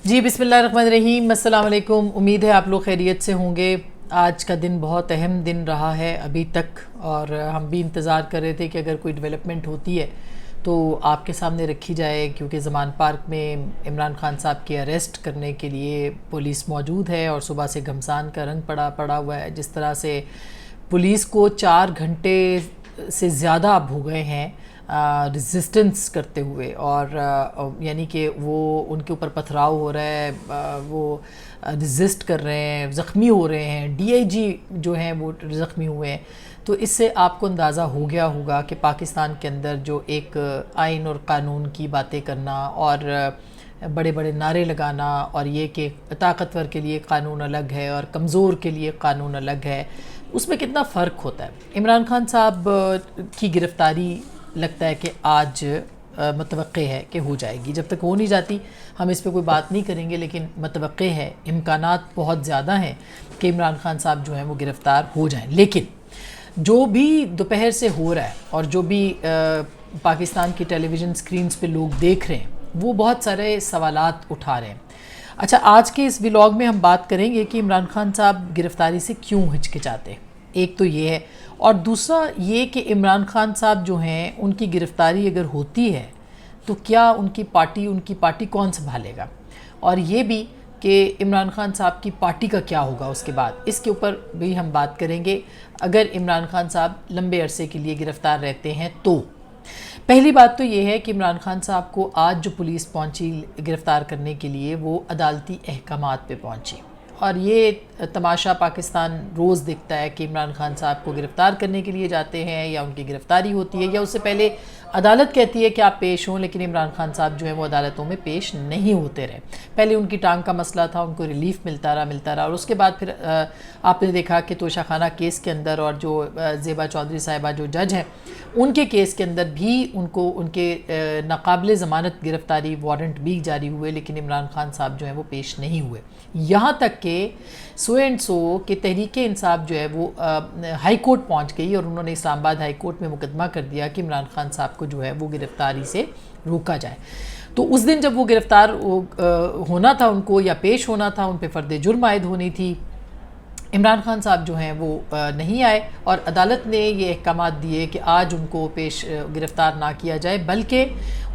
جی بسم اللہ الرحمن الرحیم، السلام علیکم۔ امید ہے آپ لوگ خیریت سے ہوں گے۔ آج کا دن بہت اہم دن رہا ہے ابھی تک، اور ہم بھی انتظار کر رہے تھے کہ اگر کوئی ڈیولپمنٹ ہوتی ہے تو آپ کے سامنے رکھی جائے، کیونکہ زمان پارک میں عمران خان صاحب کی اریسٹ کرنے کے لیے پولیس موجود ہے اور صبح سے گھمسان کا رنگ پڑا ہوا ہے۔ جس طرح سے پولیس کو 4 گھنٹے سے زیادہ اب ہو گئے ہیں ریزسٹنس کرتے ہوئے، اور یعنی کہ وہ ان کے اوپر پتھراؤ ہو رہا ہے، وہ ریزسٹ کر رہے ہیں، زخمی ہو رہے ہیں، ڈی آئی جی جو ہیں وہ زخمی ہوئے ہیں۔ تو اس سے آپ کو اندازہ ہو گیا ہوگا کہ پاکستان کے اندر جو ایک آئین اور قانون کی باتیں کرنا اور بڑے بڑے نعرے لگانا، اور یہ کہ طاقتور کے لیے قانون الگ ہے اور کمزور کے لیے قانون الگ ہے، اس میں کتنا فرق ہوتا ہے۔ عمران خان صاحب کی گرفتاری لگتا ہے کہ آج متوقع ہے کہ ہو جائے گی۔ جب تک ہو نہیں جاتی ہم اس پہ کوئی بات نہیں کریں گے، لیکن متوقع ہے، امکانات بہت زیادہ ہیں کہ عمران خان صاحب جو ہیں وہ گرفتار ہو جائیں۔ لیکن جو بھی دوپہر سے ہو رہا ہے اور جو بھی پاکستان کی ٹیلی ویژن سکرینز پہ لوگ دیکھ رہے ہیں، وہ بہت سارے سوالات اٹھا رہے ہیں۔ اچھا، آج کے اس ولاگ میں ہم بات کریں گے کہ عمران خان صاحب گرفتاری سے کیوں ہچکچاتے ہیں۔ ایک تو یہ ہے، اور دوسرا یہ کہ عمران خان صاحب جو ہیں ان کی گرفتاری اگر ہوتی ہے تو کیا ان کی پارٹی کون سنبھالے گا، اور یہ بھی کہ عمران خان صاحب کی پارٹی کا کیا ہوگا اس کے بعد۔ اس کے اوپر بھی ہم بات کریں گے اگر عمران خان صاحب لمبے عرصے کے لیے گرفتار رہتے ہیں تو۔ پہلی بات تو یہ ہے کہ عمران خان صاحب کو آج جو پولیس پہنچی گرفتار کرنے کے لیے، وہ عدالتی احکامات پہ پہنچی، اور یہ تماشا پاکستان روز دیکھتا ہے کہ عمران خان صاحب کو گرفتار کرنے کے لیے جاتے ہیں یا ان کی گرفتاری ہوتی ہے، یا اس سے پہلے عدالت کہتی ہے کہ آپ پیش ہوں، لیکن عمران خان صاحب جو ہیں وہ عدالتوں میں پیش نہیں ہوتے رہے۔ پہلے ان کی ٹانگ کا مسئلہ تھا، ان کو ریلیف ملتا رہا، اور اس کے بعد پھر آپ نے دیکھا کہ توشہ خانہ کیس کے اندر، اور جو زیبا چودھری صاحبہ جو جج ہیں، ان کے کیس کے اندر بھی ان کو ان کے ناقابل ضمانت گرفتاری وارنٹ بھی جاری ہوئے، لیکن عمران خان صاحب جو ہیں وہ پیش نہیں ہوئے۔ یہاں تک کہ کہ تحریک انصاف جو ہے وہ ہائی کورٹ پہنچ گئی، اور انہوں نے اسلام آباد ہائی کورٹ میں مقدمہ کر دیا کہ عمران خان صاحب کو جو ہے وہ گرفتاری سے روکا جائے۔ تو اس دن جب وہ گرفتار ہونا تھا ان کو، یا پیش ہونا تھا، ان پہ فرد جرم عائد ہونی تھی، عمران خان صاحب جو ہیں وہ نہیں آئے، اور عدالت نے یہ احکامات دیے کہ آج ان کو گرفتار نہ کیا جائے، بلکہ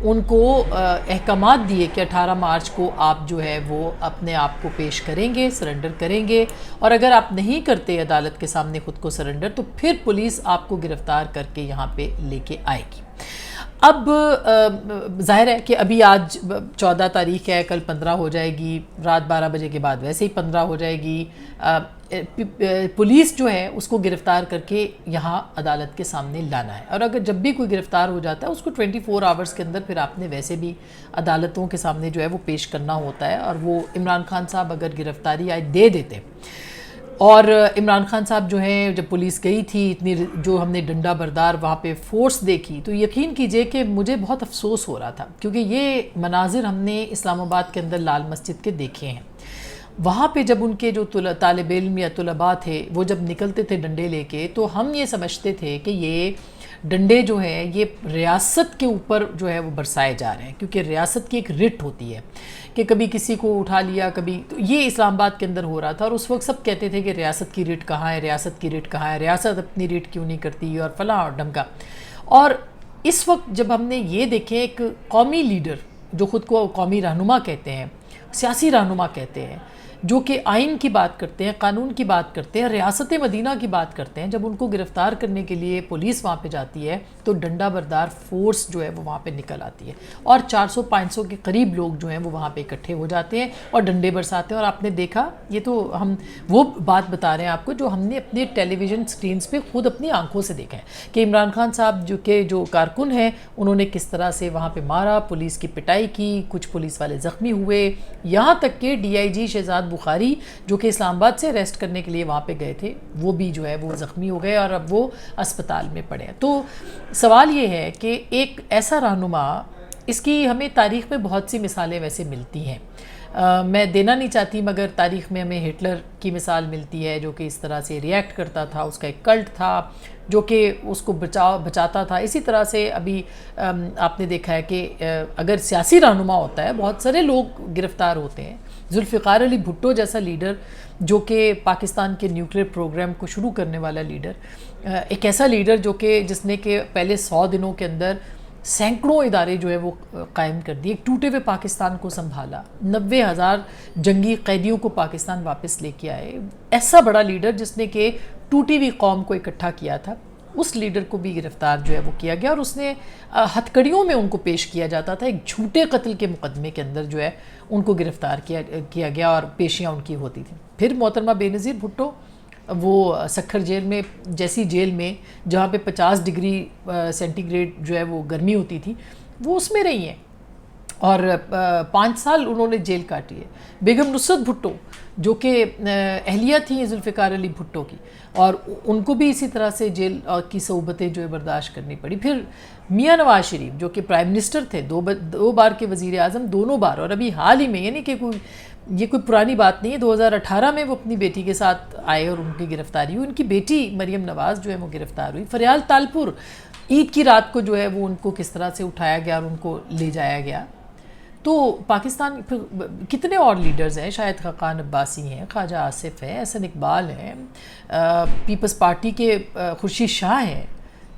ان کو احکامات دیے کہ 18 مارچ کو آپ جو ہے وہ اپنے آپ کو پیش کریں گے، سرنڈر کریں گے، اور اگر آپ نہیں کرتے عدالت کے سامنے خود کو سرنڈر، تو پھر پولیس آپ کو گرفتار کر کے یہاں پہ لے کے آئے گی۔ اب ظاہر ہے کہ ابھی آج 14 تاریخ ہے، کل 15 ہو جائے گی، رات 12 بجے کے بعد ویسے ہی 15 ہو جائے گی۔ پولیس جو ہے اس کو گرفتار کر کے یہاں عدالت کے سامنے لانا ہے، اور اگر جب بھی کوئی گرفتار ہو جاتا ہے اس کو 24 آورز کے اندر پھر آپ نے ویسے بھی عدالتوں کے سامنے جو ہے وہ پیش کرنا ہوتا ہے، اور وہ عمران خان صاحب اگر گرفتاری آئے دے دیتے، اور عمران خان صاحب جو ہیں جب پولیس گئی تھی، اتنی جو ہم نے ڈنڈا بردار وہاں پہ فورس دیکھی، تو یقین کیجئے کہ مجھے بہت افسوس ہو رہا تھا، کیونکہ یہ مناظر ہم نے اسلام آباد کے اندر لال مسجد کے دیکھے ہیں۔ وہاں پہ جب ان کے جو طالب علم یا طلباء تھے وہ جب نکلتے تھے ڈنڈے لے کے، تو ہم یہ سمجھتے تھے کہ یہ ڈنڈے جو ہیں یہ ریاست کے اوپر جو ہے وہ برسائے جا رہے ہیں، کیونکہ ریاست کی ایک رٹ ہوتی ہے کہ کبھی کسی کو اٹھا لیا، کبھی تو یہ اسلام آباد کے اندر ہو رہا تھا، اور اس وقت سب کہتے تھے کہ ریاست کی رٹ کہاں ہے، ریاست کی رٹ کہاں ہے، ریاست اپنی رٹ کیوں نہیں کرتی، اور فلاں اور ڈھمکا۔ اور اس وقت جب ہم نے یہ دیکھے ایک قومی لیڈر جو خود کو قومی رہنما کہتے ہیں، سیاسی رہنما کہتے ہیں، جو کہ آئین کی بات کرتے ہیں، قانون کی بات کرتے ہیں، ریاست مدینہ کی بات کرتے ہیں، جب ان کو گرفتار کرنے کے لیے پولیس وہاں پہ جاتی ہے تو ڈنڈا بردار فورس جو ہے وہ وہاں پہ نکل آتی ہے، اور 400-500 کے قریب لوگ جو ہیں وہ وہاں پہ اکٹھے ہو جاتے ہیں اور ڈنڈے برساتے ہیں۔ اور آپ نے دیکھا، یہ تو ہم وہ بات بتا رہے ہیں آپ کو جو ہم نے اپنے ٹیلی ویژن سکرینز پہ خود اپنی آنکھوں سے دیکھا ہے کہ عمران خان صاحب جو کارکن ہیں، انہوں نے کس طرح سے وہاں پہ مارا، پولیس کی پٹائی کی، کچھ پولیس والے زخمی ہوئے، یہاں تک کہ ڈی آئی جی شہزاد بخاری جو کہ اسلام آباد سے اریسٹ کرنے کے لیے وہاں پہ گئے تھے، وہ بھی جو ہے وہ زخمی ہو گئے، اور اب وہ اسپتال میں پڑے ہیں۔ تو سوال یہ ہے کہ ایک ایسا رہنما اس کی ہمیں تاریخ میں بہت سی مثالیں ویسے ملتی ہیں. میں دینا نہیں چاہتی مگر تاریخ میں ہمیں ہٹلر کی مثال ملتی ہے جو کہ اس طرح سے ریئیکٹ کرتا تھا, اس کا ایک کلٹ تھا جو کہ اس کو بچاتا تھا. اسی طرح سے ابھی آپ نے دیکھا ہے کہ اگر سیاسی رہنما ہوتا ہے بہت سارے لوگ گرفتار ہوتے ہیں. ذوالفقار علی بھٹو جیسا لیڈر جو کہ پاکستان کے نیوکلیئر پروگرام کو شروع کرنے والا لیڈر, ایک ایسا لیڈر جس نے کہ پہلے 100 دنوں کے اندر سینکڑوں ادارے جو ہے وہ قائم کر دیے, ایک ٹوٹے ہوئے پاکستان کو سنبھالا, 90,000 جنگی قیدیوں کو پاکستان واپس لے کے آئے. ایسا بڑا لیڈر جس نے کہ ٹوٹی ہوئی قوم کو اکٹھا کیا تھا, اس لیڈر کو بھی گرفتار جو ہے وہ کیا گیا, اور اس نے ہتھ کڑیوں میں ان کو پیش کیا جاتا تھا. ایک جھوٹے قتل کے مقدمے کے اندر جو ہے ان کو گرفتار کیا گیا اور پیشیاں ان کی ہوتی تھیں. پھر محترمہ بے نظیر بھٹو وہ سکھر جیل میں جیسی جیل میں جہاں پہ 50 ڈگری سینٹی گریڈ جو ہے وہ گرمی ہوتی تھی, وہ اس میں رہی ہیں اور 5 سال انہوں نے جیل کاٹی ہے. بیگم نصرت بھٹو جو کہ اہلیہ تھیں ذوالفقار علی بھٹو کی, اور ان کو بھی اسی طرح سے جیل کی صعوبتیں جو ہے برداشت کرنی پڑی. پھر میاں نواز شریف جو کہ پرائم منسٹر تھے, 2 بار کے وزیر اعظم دونوں بار, اور ابھی حال ہی میں, یعنی کہ یہ کوئی پرانی بات نہیں ہے, 2018 میں وہ اپنی بیٹی کے ساتھ آئے اور ان کی گرفتاری ہوئی. ان کی بیٹی مریم نواز جو ہے وہ گرفتار ہوئی. فریال تالپور عید کی رات کو جو ہے وہ ان کو کس طرح سے اٹھایا گیا اور ان کو لے جایا گیا. تو پاکستان کتنے اور لیڈرز ہیں, شاہد خاقان عباسی ہیں, خواجہ آصف ہیں, احسن اقبال ہیں, پیپلز پارٹی کے خورشید شاہ ہیں,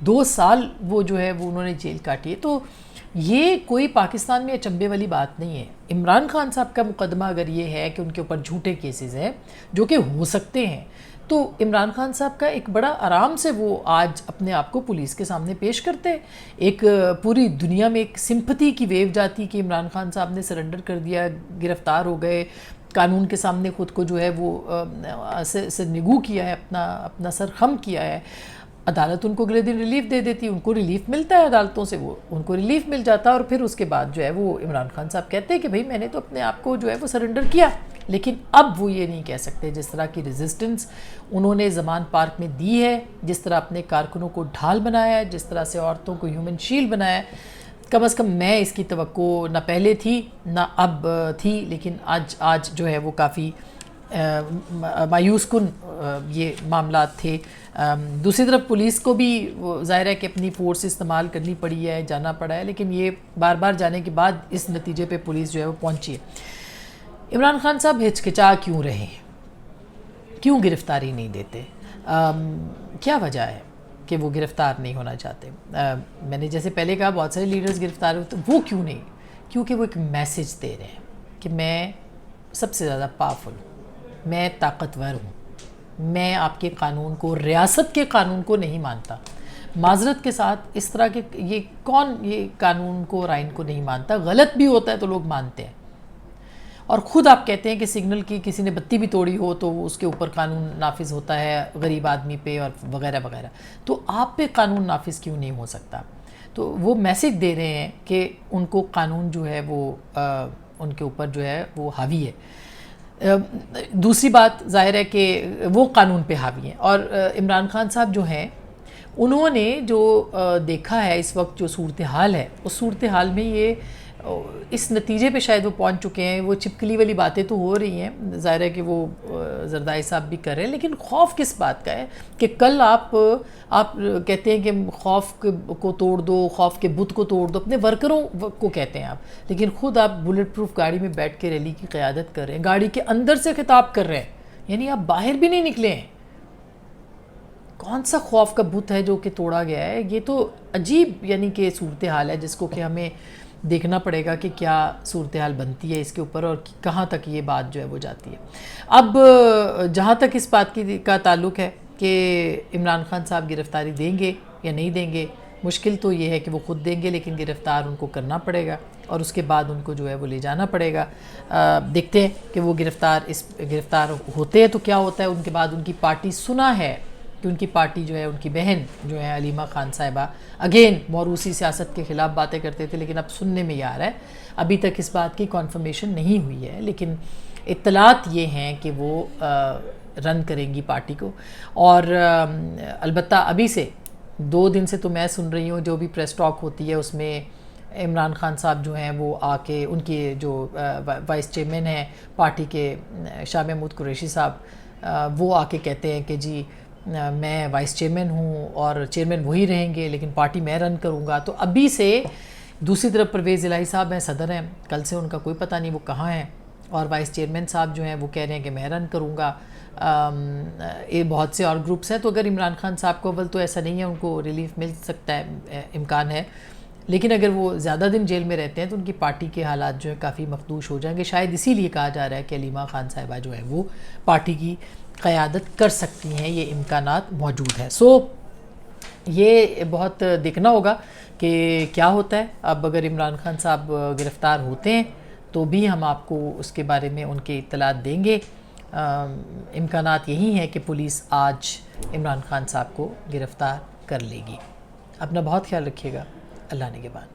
2 سال وہ جو ہے وہ انہوں نے جیل کاٹی ہے. تو یہ کوئی پاکستان میں اچنبے والی بات نہیں ہے. عمران خان صاحب کا مقدمہ اگر یہ ہے کہ ان کے اوپر جھوٹے کیسز ہیں جو کہ ہو سکتے ہیں, تو عمران خان صاحب کا ایک بڑا آرام سے وہ آج اپنے آپ کو پولیس کے سامنے پیش کرتے. ایک پوری دنیا میں ایک سمپتھی کی ویو جاتی کہ عمران خان صاحب نے سرنڈر کر دیا, گرفتار ہو گئے, قانون کے سامنے خود کو جو ہے وہ سرنگو کیا ہے, اپنا سر خم کیا ہے. عدالت ان کو اگلے دن ریلیف دے دیتی, ان کو ریلیف ملتا ہے عدالتوں سے, وہ ان کو ریلیف مل جاتا ہے, اور پھر اس کے بعد جو ہے وہ عمران خان صاحب کہتے ہیں کہ بھئی میں نے تو اپنے آپ کو جو ہے وہ سرنڈر کیا. لیکن اب وہ یہ نہیں کہہ سکتے. جس طرح کی ریزسٹنس انہوں نے زمان پارک میں دی ہے, جس طرح اپنے کارکنوں کو ڈھال بنایا ہے, جس طرح سے عورتوں کو ہیومن شیلڈ بنایا ہے, کم از کم میں اس کی توقع نہ پہلے تھی نہ اب تھی, لیکن آج جو ہے وہ کافی مایوس کن یہ معاملات تھے. دوسری طرف پولیس کو بھی ظاہر ہے کہ اپنی فورس استعمال کرنی پڑی ہے, جانا پڑا ہے, لیکن یہ بار بار جانے کے بعد اس نتیجے پہ پولیس جو ہے وہ پہنچی ہے. عمران خان صاحب ہچکچا کیوں رہے ہیں, کیوں گرفتاری نہیں دیتے, کیا وجہ ہے کہ وہ گرفتار نہیں ہونا چاہتے؟ میں نے جیسے پہلے کہا بہت سارے لیڈرز گرفتار ہوتے, وہ کیوں نہیں؟ کیونکہ وہ ایک میسج دے رہے ہیں کہ میں سب سے زیادہ پاورفل ہوں, میں طاقتور ہوں, میں آپ کے قانون کو, ریاست کے قانون کو نہیں مانتا. معذرت کے ساتھ اس طرح کے یہ قانون کو اور آئین کو نہیں مانتا؟ غلط بھی ہوتا ہے تو لوگ مانتے ہیں. اور خود آپ کہتے ہیں کہ سگنل کی کسی نے بتی بھی توڑی ہو تو اس کے اوپر قانون نافذ ہوتا ہے غریب آدمی پہ اور وغیرہ وغیرہ, تو آپ پہ قانون نافذ کیوں نہیں ہو سکتا؟ تو وہ میسج دے رہے ہیں کہ ان کو قانون جو ہے وہ ان کے اوپر جو ہے وہ حاوی ہے. دوسری بات ظاہر ہے کہ وہ قانون پہ حاوی ہیں, اور عمران خان صاحب جو ہیں انہوں نے جو دیکھا ہے اس وقت جو صورتحال ہے, اس صورتحال میں یہ اس نتیجے پہ شاید وہ پہنچ چکے ہیں. وہ چپکلی والی باتیں تو ہو رہی ہیں, ظاہر ہے کہ وہ زردائی صاحب بھی کر رہے ہیں, لیکن خوف کس بات کا ہے کہ کل آپ کہتے ہیں کہ خوف کو توڑ دو, خوف کے بت کو توڑ دو, اپنے ورکروں کو کہتے ہیں آپ, لیکن خود آپ بلٹ پروف گاڑی میں بیٹھ کے ریلی کی قیادت کر رہے ہیں, گاڑی کے اندر سے خطاب کر رہے ہیں, یعنی آپ باہر بھی نہیں نکلے ہیں. کون سا خوف کا بت ہے جو کہ توڑا گیا ہے؟ یہ تو عجیب یعنی کہ صورتحال ہے جس کو کہ ہمیں دیکھنا پڑے گا کہ کیا صورتحال بنتی ہے اس کے اوپر اور کہاں تک یہ بات جو ہے وہ جاتی ہے. اب جہاں تک اس بات کا تعلق ہے کہ عمران خان صاحب گرفتاری دیں گے یا نہیں دیں گے, مشکل تو یہ ہے کہ وہ خود دیں گے, لیکن گرفتار ان کو کرنا پڑے گا اور اس کے بعد ان کو جو ہے وہ لے جانا پڑے گا. دیکھتے ہیں کہ وہ گرفتار ہوتے ہیں تو کیا ہوتا ہے. ان کے بعد ان کی پارٹی, سنا ہے کہ ان کی پارٹی جو ہے, ان کی بہن جو ہے علیمہ خان صاحبہ, اگین موروثی سیاست کے خلاف باتیں کرتے تھے, لیکن اب سننے میں یہ آ رہا ہے, ابھی تک اس بات کی کنفرمیشن نہیں ہوئی ہے, لیکن اطلاعات یہ ہیں کہ وہ رن کریں گی پارٹی کو. اور البتہ ابھی سے 2 دن سے تو میں سن رہی ہوں جو بھی پریس ٹاک ہوتی ہے اس میں عمران خان صاحب جو ہیں وہ آ کے ان کے جو وائس چیئرمین ہیں پارٹی کے شاہ محمود قریشی صاحب وہ آ کے کہتے ہیں کہ جی میں وائس چیئرمین ہوں اور چیئرمین وہی رہیں گے لیکن پارٹی میں رن کروں گا. تو ابھی سے دوسری طرف پرویز الہی صاحب ہیں صدر ہیں, کل سے ان کا کوئی پتہ نہیں وہ کہاں ہیں, اور وائس چیئرمین صاحب جو ہیں وہ کہہ رہے ہیں کہ میں رن کروں گا. یہ بہت سے اور گروپس ہیں. تو اگر عمران خان صاحب کو اول تو ایسا نہیں ہے, ان کو ریلیف مل سکتا ہے, امکان ہے, لیکن اگر وہ زیادہ دن جیل میں رہتے ہیں تو ان کی پارٹی کے حالات جو ہیں کافی مخدوش ہو جائیں گے. شاید اسی لیے کہا جا رہا ہے کہ علیمہ خان صاحبہ جو ہے وہ پارٹی کی قیادت کر سکتی ہیں, یہ امکانات موجود ہیں. یہ بہت دیکھنا ہوگا کہ کیا ہوتا ہے. اب اگر عمران خان صاحب گرفتار ہوتے ہیں تو بھی ہم آپ کو اس کے بارے میں ان کی اطلاعات دیں گے. امکانات یہی ہیں کہ پولیس آج عمران خان صاحب کو گرفتار کر لے گی. اپنا بہت خیال رکھیے گا. اللہ نگہبان.